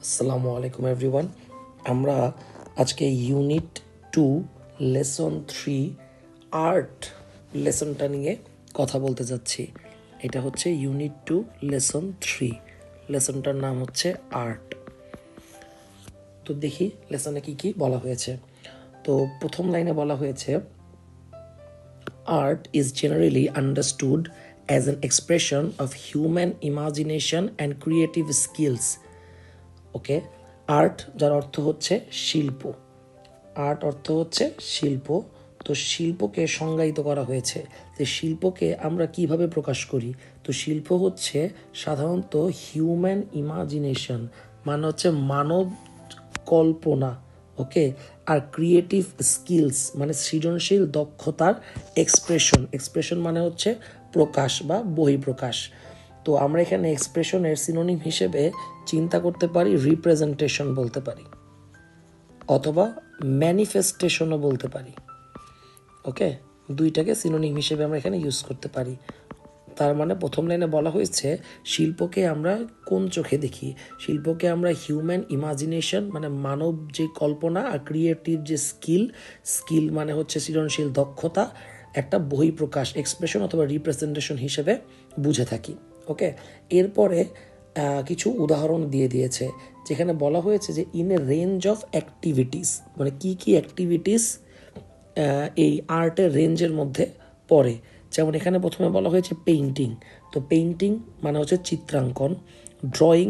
আসসালামু আলাইকুম এভরিওয়ান। আমরা আজকে ইউনিট 2 লেসন 3 আর্ট লেসনটা নিয়ে কথা বলতে যাচ্ছি। এটা হচ্ছে ইউনিট 2 লেসন 3। লেসনটার নাম হচ্ছে আর্ট। তো দেখি লেসনে কি কি বলা হয়েছে। তো প্রথম লাইনে বলা হয়েছে art is generally understood as an expression of human imagination and creative skills. Okay, art যার অর্থ হচ্ছে শিল্প। আর্ট অর্থ হচ্ছে শিল্প। তো শিল্পকে সংজ্ঞায়িত করা হয়েছে যে শিল্পকে আমরা কিভাবে প্রকাশ করি। তো শিল্প হচ্ছে সাধারণত হিউম্যান ইমাজিনেশন, মানে হচ্ছে মানব কল্পনা। ওকে, আর ক্রিয়েটিভ স্কিলস মানে সৃজনশীল দক্ষতার এক্সপ্রেশন মানে হচ্ছে প্রকাশ বা বহিঃপ্রকাশ। তো আমরা এখানে এক্সপ্রেশনের সিনোনিম হিসেবে চিন্তা করতে পারি রিপ্রেজেন্টেশন বলতে পারি, অথবা ম্যানিফেস্টেশনও বলতে পারি। ওকে, দুইটাকে সিনোনিম হিসেবে আমরা এখানে ইউজ করতে পারি। তার মানে প্রথম লাইনে বলা হয়েছে শিল্পকে আমরা কোন চোখে দেখি। শিল্পকে আমরা হিউম্যান ইমাজিনেশন মানে মানব যে কল্পনা, আর ক্রিয়েটিভ যে স্কিল মানে হচ্ছে সৃজনশীল দক্ষতা, একটা বহিঃপ্রকাশ এক্সপ্রেশন অথবা রিপ্রেজেন্টেশন হিসেবে বুঝে থাকি। ওকে, এরপরে কিছু উদাহরণ দিয়ে দিয়েছে, যেখানে বলা হয়েছে যে in a range of activities, মানে কি কি অ্যাক্টিভিটিস এই আর্টের রেঞ্জের মধ্যে পড়ে। যেমন এখানে প্রথমে বলা হয়েছে পেইন্টিং। তো পেইন্টিং মানে হচ্ছে চিত্রাঙ্কন। ড্রয়িং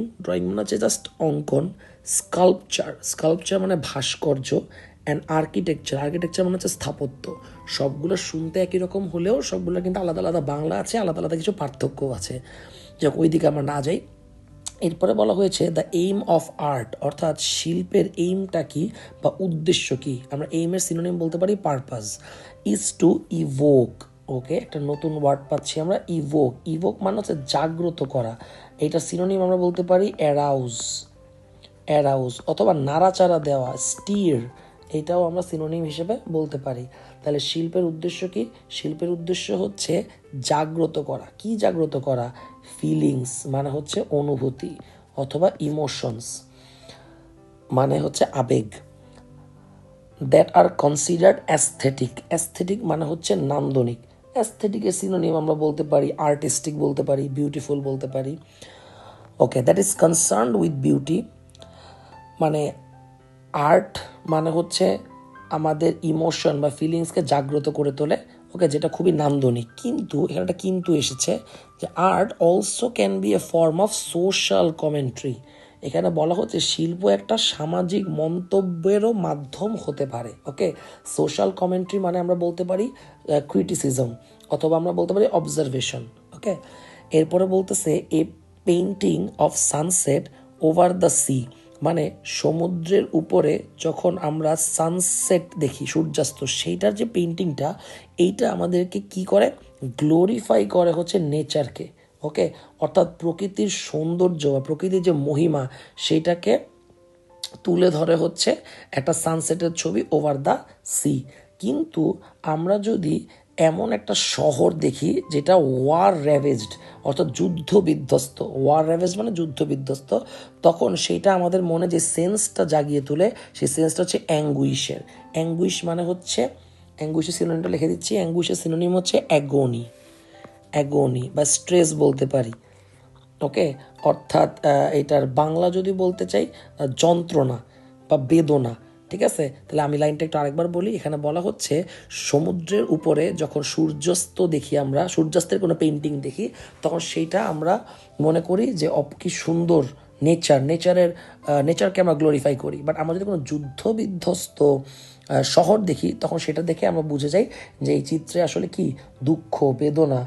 মানে হচ্ছে জাস্ট অঙ্কন। স্কাল্পচার মানে ভাস্কর্য। অ্যান্ড আর্কিটেকচার মানে হচ্ছে স্থাপত্য। সবগুলো শুনতে একই রকম হলেও সবগুলো কিন্তু আলাদা আলাদা বাংলা আছে, আলাদা আলাদা কিছু পার্থক্যও আছে। যাক, ওই দিকে আমরা না যাই। এরপরে বলা হয়েছে দ্য এইম অফ আর্ট, অর্থাৎ শিল্পের এইমটা কি বা উদ্দেশ্য কি। আমরা এইমের সিনোনিম বলতে পারি purpose. Is to evoke. Okay, একটা নতুন ওয়ার্ড পাচ্ছি আমরা, ইভোক মানে হচ্ছে জাগ্রত করা। এইটা সিনোনিম আমরা বলতে পারি অ্যারাউজ অথবা নাড়াচাড়া দেওয়া, স্টির। এটাও আমরা সিনোনিম হিসেবে বলতে পারি। তাহলে শিল্পের উদ্দেশ্য কি? শিল্পের উদ্দেশ্য হচ্ছে জাগ্রত করা। কি জাগ্রত করা? ফিলিংস মানে হচ্ছে অনুভূতি, অথবা ইমোশনস মানে হচ্ছে আবেগ। দ্যাট আর কনসিডার্ড অ্যাস্থেটিক মানে হচ্ছে নান্দনিক। অ্যাস্থেটিকের সিনোনিম আমরা বলতে পারি আর্টিস্টিক বলতে পারি, বিউটিফুল বলতে পারি। Okay, that is concerned with beauty, মানে আর্ট মানে হচ্ছে আমাদের ইমোশন বা ফিলিংসকে জাগ্রত করে তোলে। ওকে, যেটা খুবই নান্দনিক। কিন্তু এখানে একটা কিন্তু এসেছে যে art also can B A form of social commentary. এখানে বলা হচ্ছে শিল্প একটা সামাজিক মন্তব্যেরও মাধ্যম হতে পারে। ওকে, সোশ্যাল কমেন্ট্রি মানে আমরা বলতে পারি ক্রিটিসিজম, অথবা আমরা বলতে পারি অবজারভেশন। ওকে, এরপরে বলতেছে a painting of sunset over the sea, মানে সমুদ্রের উপরে যখন আমরা সানসেট দেখি, সূর্যাস্ত, সেইটার যে পেইন্টিংটা, এইটা আমাদেরকে কি করে? গ্লোরিফাই করে হচ্ছে নেচারকে। ওকে, অর্থাৎ প্রকৃতির সৌন্দর্য বা প্রকৃতির যে মহিমা, সেইটাকে তুলে ধরে হচ্ছে একটা সানসেটের ছবি ওভার দ্য সি। কিন্তু আমরা যদি এমন একটা শহর দেখি যেটা ওয়ার র্যাভেজড, অর্থাৎ যুদ্ধ বিধ্বস্ত, মানে যুদ্ধ বিধ্বস্ত, তখন সেইটা আমাদের মনে যে সেন্সটা জাগিয়ে তোলে, সেই সেন্সটা হচ্ছে অ্যাঙ্গুইশ মানে হচ্ছে, অ্যাঙ্গুইশের সিনোনিমটা লিখে দিচ্ছি, অ্যাঙ্গুইশের সিনোনিম হচ্ছে অ্যাগোনি বা স্ট্রেস বলতে পারি। ওকে, অর্থাৎ এটার বাংলা যদি বলতে চাই যন্ত্রণা বা বেদনা। ঠিক আছে, তাহলে আমি লাইনটা একটু আরেকবার বলি। এখানে বলা হচ্ছে সমুদ্রের উপরে যখন সূর্যাস্ত দেখি, আমরা সূর্যাস্তের কোনো পেইন্টিং দেখি, তখন সেইটা আমরা মনে করি যে কি সুন্দর নেচারকে আমরা গ্লোরিফাই করি। বাট আমরা যদি কোনো যুদ্ধ বিধ্বস্ত শহর দেখি, তখন সেটা দেখে আমরা বুঝে যাই যে এই চিত্রে আসলে কি দুঃখ, বেদনা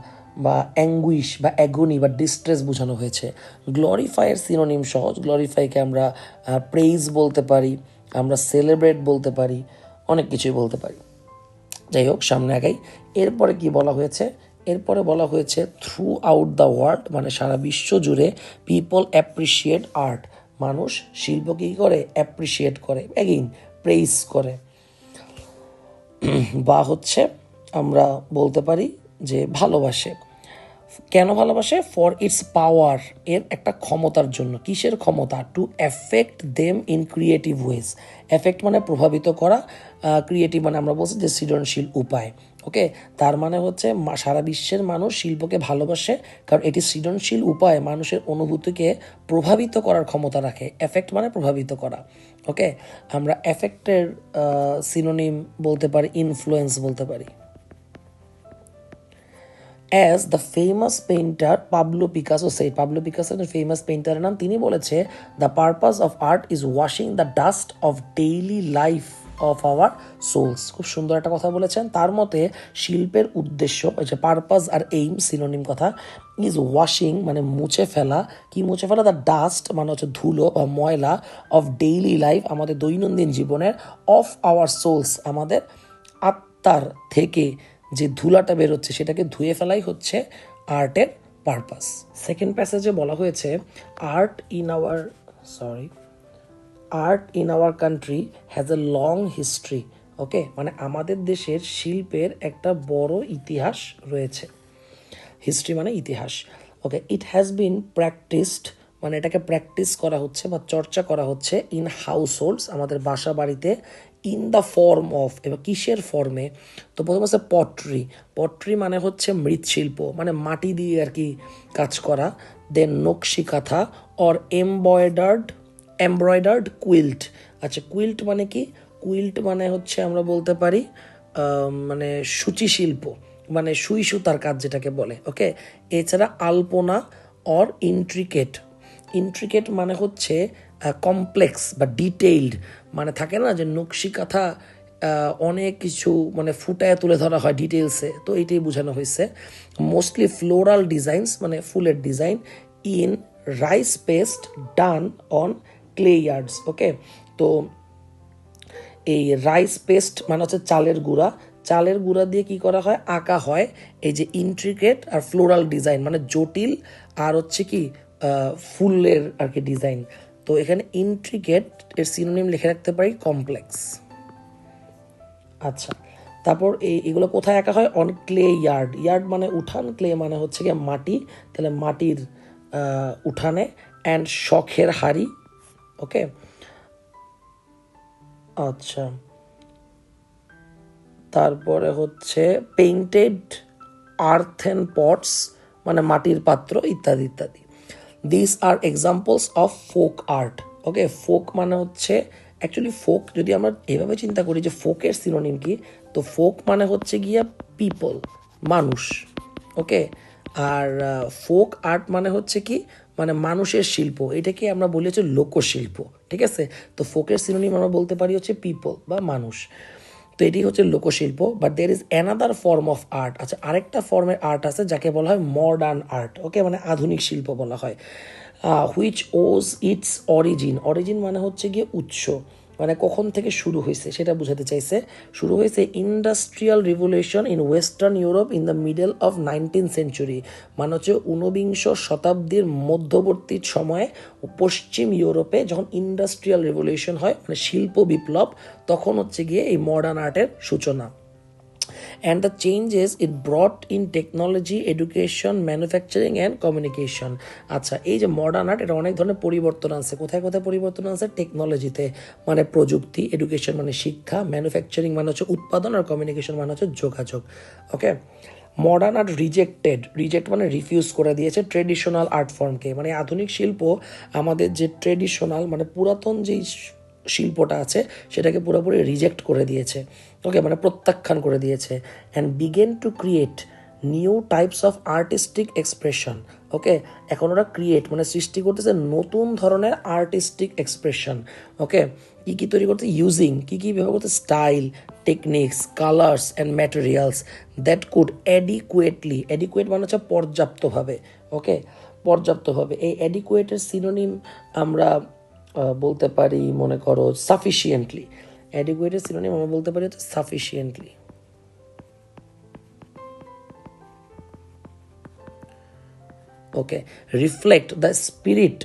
বা অ্যাঙ্গুইশ বা অ্যাগনি বা ডিস্ট্রেস বোঝানো হয়েছে। গ্লোরিফাইয়ের সিনোনিম সহজ। গ্লোরিফাইকে আমরা প্রেইজ বলতে পারি, আমরা সেলিব্রেট বলতে পারি, অনেক কিছুই বলতে পারি। যাই হোক, সামনে আগাই। এরপরে কি বলা হয়েছে? এরপরে বলা হয়েছে থ্রু আউট দ্য ওয়ার্ল্ড, মানে সারা বিশ্ব জুড়ে পিপল অ্যাপ্রিসিয়েট আর্ট, মানুষ শিল্পকে কী করে? অ্যাপ্রিসিয়েট করে, এগেইন প্রেইজ করে, বা হচ্ছে আমরা বলতে পারি যে ভালোবাসে। কেন ভালোবাসে? ফর ইটস পাওয়ার, এর একটা ক্ষমতার জন্য। কিসের ক্ষমতা? To affect them in creative ways. Affect মানে প্রভাবিত করা, ক্রিয়েটিভ মানে আমরা বলছি যে সৃজনশীল উপায়। ওকে, তার মানে হচ্ছে সারা বিশ্বের মানুষ শিল্পকে ভালোবাসে কারণ এটি সৃজনশীল উপায়ে মানুষের অনুভূতিকে প্রভাবিত করার ক্ষমতা রাখে। এফেক্ট মানে প্রভাবিত করা। ওকে, আমরা এফেক্টের সিনোনিম বলতে পারি ইনফ্লুয়েন্স বলতে পারি। As the famous painter Pablo Picasso said, Pablo Picasso famous পেইন্টারের নাম, তিনি বলেছে the purpose of art is washing the dust of daily life of our souls. খুব সুন্দর একটা কথা বলেছেন। তার মতে শিল্পের উদ্দেশ্য, যে পারপাস আর এইম সিনোনিম কথা, ইজ ওয়াশিং মানে মুছে ফেলা। কি মুছে ফেলা? দ্য ডাস্ট মানে হচ্ছে ধুলো বা ময়লা, অফ ডেইলি লাইফ আমাদের দৈনন্দিন জীবনের, অফ আওয়ার সোলস আমাদের আত্মার থেকে যে ধুলাটা বেরোচ্ছে সেটাকে ধুয়ে ফেলাই হচ্ছে আর্টের পারপাস। সেকেন্ড প্যাসেজে বলা হয়েছে art in our country has a long history. Okay, মানে আমাদের দেশের শিল্পের একটা বড় ইতিহাস রয়েছে। হিস্ট্রি মানে ইতিহাস। ওকে, ইট হ্যাজ বিন প্র্যাকটিসড মানে এটাকে প্র্যাকটিস করা হচ্ছে বা চর্চা করা হচ্ছে ইন হাউস হোল্ডস আমাদের বাসা বাড়িতে, ইন দ্য ফর্ম অফ, এবার কিসের ফর্মে? তো প্রথম হচ্ছে পট্রি। পট্রি মানে হচ্ছে মৃৎশিল্প, মানে মাটি দিয়ে আর কি কাজ করা। দেন নকশি কাঁথা অর এমব্রয়ডার্ড কুইল্ট। আচ্ছা, কুইল্ট মানে কি? কুইল্ট মানে হচ্ছে আমরা বলতে পারি মানে সূচি শিল্প, মানে সুই সুতার কাজ যেটাকে বলে। ওকে, এছাড়া আলপনা অর ইন্ট্রিকেট। ইন্ট্রিকেট মানে হচ্ছে কমপ্লেক্স বা ডিটেইলড, মানে থাকে না যে নকশি কাঁথা অনেক কিছু মানে ফুটায় তুলে ধরা হয় ডিটেলসে, তো এইটাই বোঝানো হয়েছে। মোস্টলি ফ্লোরাল ডিজাইনস মানে ফুলের design, in rice paste done on clay yards. Okay, তো এই রাইস পেস্ট মানে হচ্ছে চালের গুঁড়া, চালের গুঁড়া দিয়ে কি করা হয়? আঁকা হয় এই যে ইন্ট্রিকেট আর ফ্লোরাল ডিজাইন, মানে জটিল আর হচ্ছে কি ফুলের আর কি ডিজাইন। তো এখানে ইন্ট্রিকেট এর সিনোনিম লিখে রাখতে পারি কমপ্লেক্স। আচ্ছা, তারপর এগুলো কোথায় আঁকা হয়? On clay yard. ইয়ার্ড মানে উঠান, ক্লে মানে হচ্ছে গিয়ে মাটি, তাহলে মাটির উঠানে। অ্যান্ড শখের হাড়ি। ওকে, আচ্ছা, তারপরে হচ্ছে পেইন্টেড আর্থেন পটস মানে মাটির পাত্র ইত্যাদি ইত্যাদি। This are examples of folk art. Okay, folk মানে হচ্ছে অ্যাকচুয়ালি ফোক যদি আমরা এভাবে চিন্তা করি যে ফোকের সিনোনিম কি, তো ফোক মানে হচ্ছে গিয়া পিপল, মানুষ। ওকে, আর ফোক আর্ট মানে হচ্ছে কি, মানে মানুষের শিল্প, এটাকে আমরা বলি হচ্ছে লোকশিল্প। ঠিক আছে, তো ফোকের সিনোনিম আমরা বলতে পারি হচ্ছে পিপল বা মানুষ। তো এটি হচ্ছে লোকশিল্প। But there is another form of art. আচ্ছা, আরেকটা ফর্মের আর্ট আছে যাকে বলা হয় মডার্ন আর্ট। ওকে, মানে আধুনিক শিল্প বলা হয়। Which was its origin. Origin মানে হচ্ছে গিয়ে উৎস, মানে কখন থেকে শুরু হয়েছে সেটা বোঝাতে চাইছে। শুরু হয়েছে industrial revolution in western Europe in the middle of 19th century, মানে হচ্ছে ঊনবিংশ শতাব্দীর মধ্যবর্তী সময়ে পশ্চিম ইউরোপে যখন ইন্ডাস্ট্রিয়াল রিভলিউশন হয় মানে শিল্প বিপ্লব, তখন হচ্ছে গিয়ে এই মডার্ন আর্টের সূচনা। and the changes it brought in technology, education, manufacturing and communication. আচ্ছা, এই যে মডার্ন আর্ট এটা অনেক ধরনের পরিবর্তন আছে। কোথায় কোথায় পরিবর্তন আছে? টেকনোলজিতে মানে প্রযুক্তি, এডুকেশন মানে শিক্ষা, ম্যানুফ্যাকচারিং মানে হচ্ছে উৎপাদন, আর কমিউনিকেশন মানে হচ্ছে যোগাযোগ। ওকে, মডার্ন আর্ট রিজেক্ট মানে রিফিউজ করে দিয়েছে ট্রেডিশনাল আর্ট ফর্মকে, মানে আধুনিক শিল্প আমাদের যে ট্রেডিশনাল মানে পুরাতন যেই শিল্পটা আছে সেটাকে পুরোপুরি রিজেক্ট করে দিয়েছে। ওকে, মানে প্রত্যাখ্যান করে দিয়েছে। And began to create new types of artistic expression. Okay, এখন ওরা ক্রিয়েট মানে সৃষ্টি করতেছে নতুন ধরনের আর্টিস্টিক এক্সপ্রেশন। ওকে, কী কী তৈরি করতে? ইউজিং কী কী ব্যবহার করতে? Style, techniques, colours and materials that could adequate মানে হচ্ছে পর্যাপ্তভাবে। ওকে, পর্যাপ্তভাবে। এই অ্যাডিকুয়েটের সিনোনিম আমরা বলতে পারি মনে করো সাফিসিয়েন্টলি। অ্যাডিকুয়েটের সিনোনিম আমরা বলতে পারি হচ্ছে sufficiently. Okay, reflect the spirit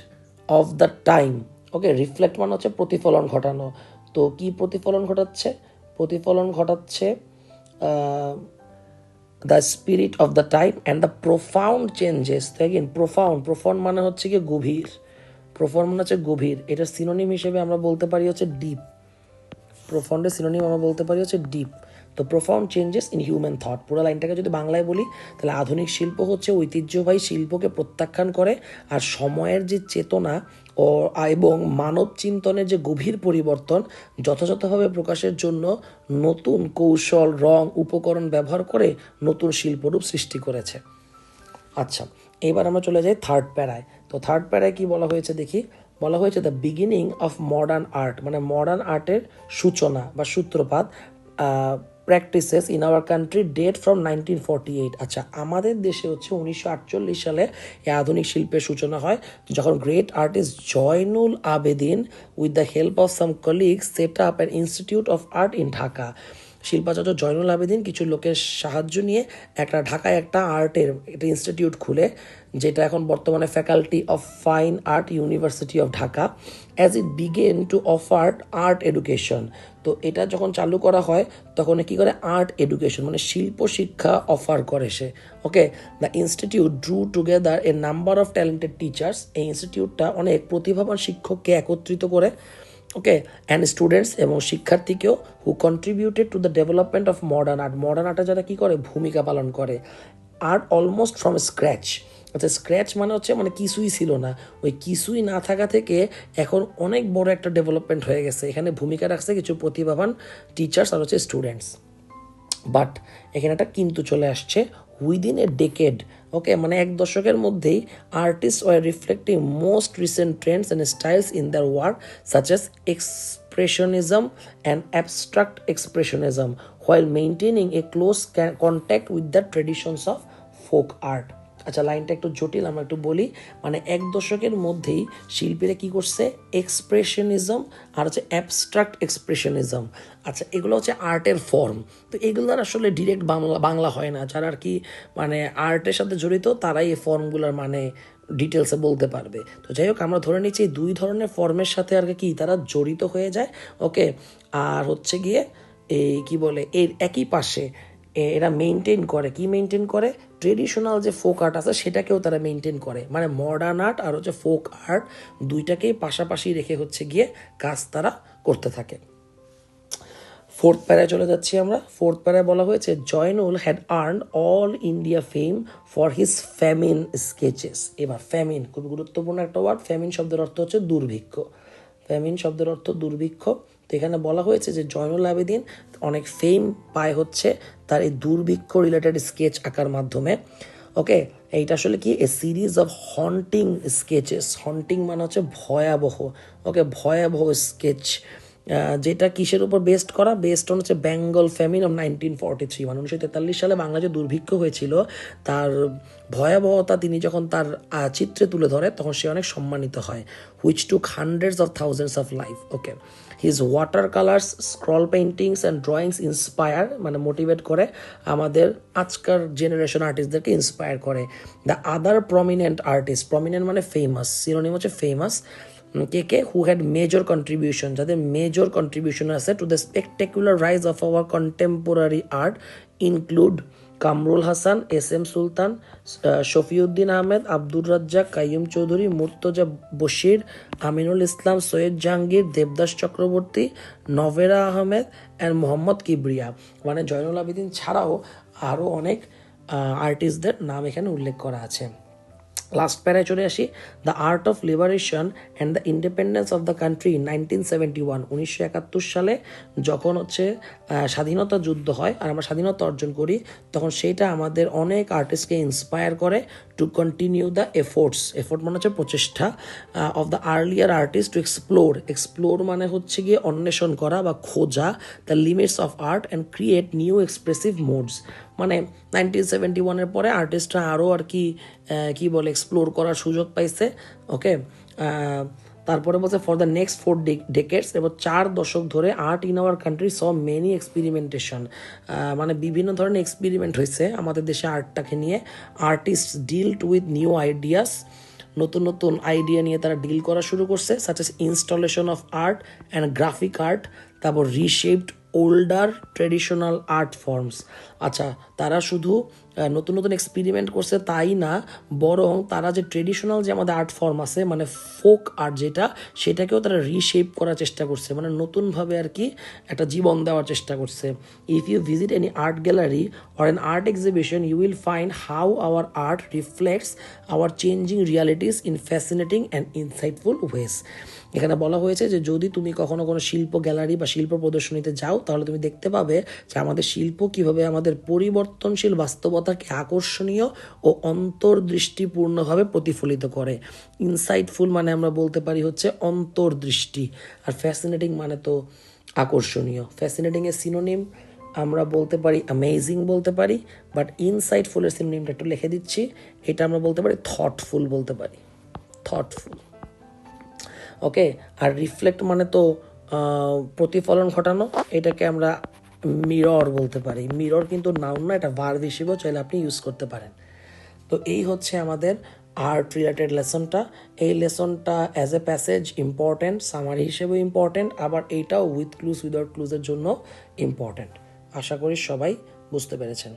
of the time. Okay, reflect মানে হচ্ছে প্রতিফলন ঘটানো। তো কি প্রতিফলন ঘটাচ্ছে? প্রতিফলন ঘটাচ্ছে the spirit of the time and the profound changes. দেখেন প্রোফাউন্ড মানে হচ্ছে কি গভীর, প্রোফাউন্ড মানে হচ্ছে গভীর, এটার সিনোনিম হিসেবে আমরা বলতে পারি হচ্ছে ডিপ। প্রোফাউন্ডের সিনোনিম আমরা বলতে পারি হচ্ছে ডিপ। তো profound changes in human thought, পুরো লাইনটাকে যদি বাংলায় বলি তাহলে আধুনিক শিল্প হচ্ছে ঐতিহ্যবাহী শিল্পকে প্রত্যাখ্যান করে আর সময়ের যে চেতনা ও এবং মানব চিন্তনের যে গভীর পরিবর্তন যথাযথভাবে প্রকাশের জন্য নতুন কৌশল, রং, উপকরণ ব্যবহার করে নতুন শিল্পরূপ সৃষ্টি করেছে। আচ্ছা, এবার আমরা চলে যাই থার্ড প্যারায়। তো থার্ড প্যারায় কি বলা হয়েছে দেখি। বলা হয়েছে the beginning of modern art, মানে মডার্ন আর্টের সূচনা বা সূত্রপাত practices in our country date from 1948। আচ্ছা, আমাদের দেশে হচ্ছে 1948 সালে এই আধুনিক শিল্পের সূচনা হয়, যখন great artist Zainul Abedin with the help of some colleagues set up an institute of art in Dhaka. শিল্পাচার্য জয়নুল আবেদিন কিছু লোকের সাহায্য নিয়ে ঢাকায় একটা আর্টের একটা ইনস্টিটিউট খুলে, যেটা এখন বর্তমানে faculty of fine art, university of Dhaka, as it began to offer art education. তো এটা যখন চালু করা হয় তখন কি করে, আর্ট এডুকেশন মানে শিল্প শিক্ষা অফার করে সে। Okay, the institute drew together a number of talented teachers. এই ইনস্টিটিউটটা অনেক প্রতিভাবান শিক্ষককে একত্রিত করে, ওকে, অ্যান্ড স্টুডেন্টস এবং শিক্ষার্থীকেও, who contributed to the development of modern art. Modern আর্টে যারা কী করে, ভূমিকা পালন করে। Art almost from scratch. আচ্ছা, স্ক্র্যাচ মানে হচ্ছে মানে কিছুই ছিল না, ওই কিছুই না থাকা থেকে এখন অনেক বড় একটা ডেভেলপমেন্ট হয়ে গেছে। এখানে ভূমিকা রাখছে কিছু প্রতিভাবান টিচার্স আর হচ্ছে স্টুডেন্টস। বাট এখানে একটা কিন্তু চলে আসছে, উইদিন এ ডেকেড, ওকে, মানে এক দশকের মধ্যেই artist were reflecting most recent trends and styles in their work such as expressionism and abstract expressionism while maintaining a close contact with the traditions of folk art. আচ্ছা, লাইনটা একটু জটিল, আমরা একটু বলি। মানে এক দশকের মধ্যেই শিল্পীরা কি করছে, এক্সপ্রেশনিজম আর হচ্ছে অ্যাবস্ট্রাক্ট এক্সপ্রেশনিজম। আচ্ছা, এগুলো হচ্ছে আর্টের ফর্ম। তো এগুলোর আসলে ডিরেক্ট বাংলা হয় না, যারা আর কি মানে আর্টের সাথে জড়িত তারাই এই ফর্মগুলোর মানে ডিটেলসে বলতে পারবে। তো যাই হোক, আমরা ধরে নিচ্ছি এই দুই ধরনের ফর্মের সাথে আর কি তারা জড়িত হয়ে যায়। ওকে, আর হচ্ছে গিয়ে এই কি বলে, এর একই পাশে এরা মেনটেন করে, কি মেনটেন করে, ট্রেডিশনাল যে ফোক আর্ট আছে সেটাকেও তারা মেনটেন করে। মানে মডার্ন আর্ট আর হচ্ছে ফোক আর্ট দুইটাকেই পাশাপাশি রেখে হচ্ছে গিয়ে কাজ তারা করতে থাকে। ফোর্থ প্যারায় চলে যাচ্ছি আমরা। ফোর্থ প্যারায় বলা হয়েছে Zainul had earn all India fame for his famine sketches. এবার ফ্যামিন খুব গুরুত্বপূর্ণ একটা ওয়ার্ড। ফ্যামিন শব্দের অর্থ হচ্ছে দুর্ভিক্ষ। ফ্যামিন শব্দের অর্থ দুর্ভিক্ষ। তো এখানে বলা হয়েছে যে জয়নুল আবেদিন অনেক ফেম পায় হচ্ছে তার এই দুর্ভিক্ষ রিলেটেড স্কেচ আঁকার মাধ্যমে। ওকে, এইটা আসলে কি, a series of haunting sketches. Haunting মানে হচ্ছে ভয়াবহ। ওকে, ভয়াবহ স্কেচ, যেটা কিসের উপর বেস্ট করা, বেস্ট অন হচ্ছে বেঙ্গল ফ্যামিন অফ 1943, মানে 1943 সালে বাংলাদেশে দুর্ভিক্ষ হয়েছিল, তার ভয়াবহতা তিনি যখন তার চিত্রে তুলে ধরে তখন সে অনেক সম্মানিত হয়। Which took hundreds of thousands of life. Okay, his water colours, scroll paintings and drawings inspire, মানে মোটিভেট করে আমাদের আজকার জেনারেশন আর্টিস্টদেরকে ইন্সপায়ার করে। The other prominent artist, prominent মানে ফেমাস, সিনোনিম হচ্ছে ফেমাস, কে হু হ্যাড মেজর কন্ট্রিবিউশন, যাদের মেজর কন্ট্রিবিউশন আছে to the spectacular rise of our contemporary art include Kamrul Hasan, S M Sultan, Shafiuddin Ahmed, Abdur Razzaq, Qayyum Chowdhury, Murtaja Bashir, Aminul Islam, Syed Jahangir, Devdas Chakraborty, Novera Ahmed and Mohammad Kibria. মানে জয়নুল আবেদিন ছাড়াও আরও অনেক আর্টিস্টদের নাম এখানে উল্লেখ করা আছে। লাস্ট প্যারায় চলে আসি, the art of liberation and the independence of the country in 1971, 1971 সালে যখন হচ্ছে স্বাধীনতা যুদ্ধ হয় আর আমরা স্বাধীনতা অর্জন করি, তখন সেইটা আমাদের অনেক আর্টিস্টকে ইন্সপায়ার করে টু কন্টিনিউ দ্য এফোর্ট মানে হচ্ছে প্রচেষ্টা of the earlier artist to explore মানে হচ্ছে গিয়ে অন্বেষণ করা বা খোঁজা the limits of art and create new expressive modes. মানে 1971-এর পরে আর্টিস্টরা আরও আর কি বলে এক্সপ্লোর করার সুযোগ পাইছে। ওকে, তারপরে বলছে ফর দ্য নেক্সট 4 ডেকেডস, এবং 4 দশক ধরে art in our country saw many experimentation, মানে বিভিন্ন ধরনের এক্সপেরিমেন্ট হয়েছে আমাদের দেশে আর্টটাকে নিয়ে। আর্টিস্ট ডিলড উইথ নিউ আইডিয়াস, নতুন নতুন আইডিয়া নিয়ে তারা ডিল করা শুরু করছে, such as installation of art and graphic art, তারপর রিশেপড older traditional art forms. আচ্ছা, তারা শুধু নতুন নতুন এক্সপেরিমেন্ট করছে তাই না, বরং তারা যে ট্রেডিশনাল যে আমাদের আর্ট ফর্ম আছে, মানে ফোক আর্ট যেটা, সেটাকেও তারা রিশেপ করার চেষ্টা করছে, মানে নতুনভাবে আর কি একটা জীবন দেওয়ার চেষ্টা করছে। If you visit any art gallery or an art exhibition, you will find how our art reflects our changing realities in fascinating and insightful ways. এখানে বলা হয়েছে যে যদি তুমি কখনো কোনো শিল্প গ্যালারি বা শিল্প প্রদর্শনীতে যাও, তাহলে তুমি দেখতে পাবে যে আমাদের শিল্প কীভাবে আমাদের পরিবর্তনশীল বাস্তবতাকে আকর্ষণীয় ও অন্তর্দৃষ্টিপূর্ণভাবে প্রতিফলিত করে। ইনসাইটফুল মানে আমরা বলতে পারি হচ্ছে অন্তর্দৃষ্টি, আর ফ্যাসিনেটিং মানে তো আকর্ষণীয়। ফ্যাসিনেটিংয়ের সিনোনিম আমরা বলতে পারি অ্যামেজিং বলতে পারি, বাট ইনসাইটফুলের সিনোনিমটা একটু লিখে দিচ্ছি, এটা আমরা বলতে পারি থটফুল বলতে পারি, থটফুল। ওকে, আর রিফ্লেক্ট মানে তো প্রতিফলন ঘটানো, এটাকে আমরা মিরর বলতে পারি। মিরর কিন্তু নাউন না, এটা ভার্ব হিসেবেও চাইলে আপনি ইউজ করতে পারেন। তো এই হচ্ছে আমাদের আর্ট রিলেটেড লেসনটা। এই লেসনটা as a passage important, summary হিসেবেও ইম্পর্ট্যান্ট, আবার এইটাও উইথ ক্লুজ উইদাউট ক্লুজের জন্য ইম্পর্ট্যান্ট। আশা করি সবাই বুঝতে পেরেছেন।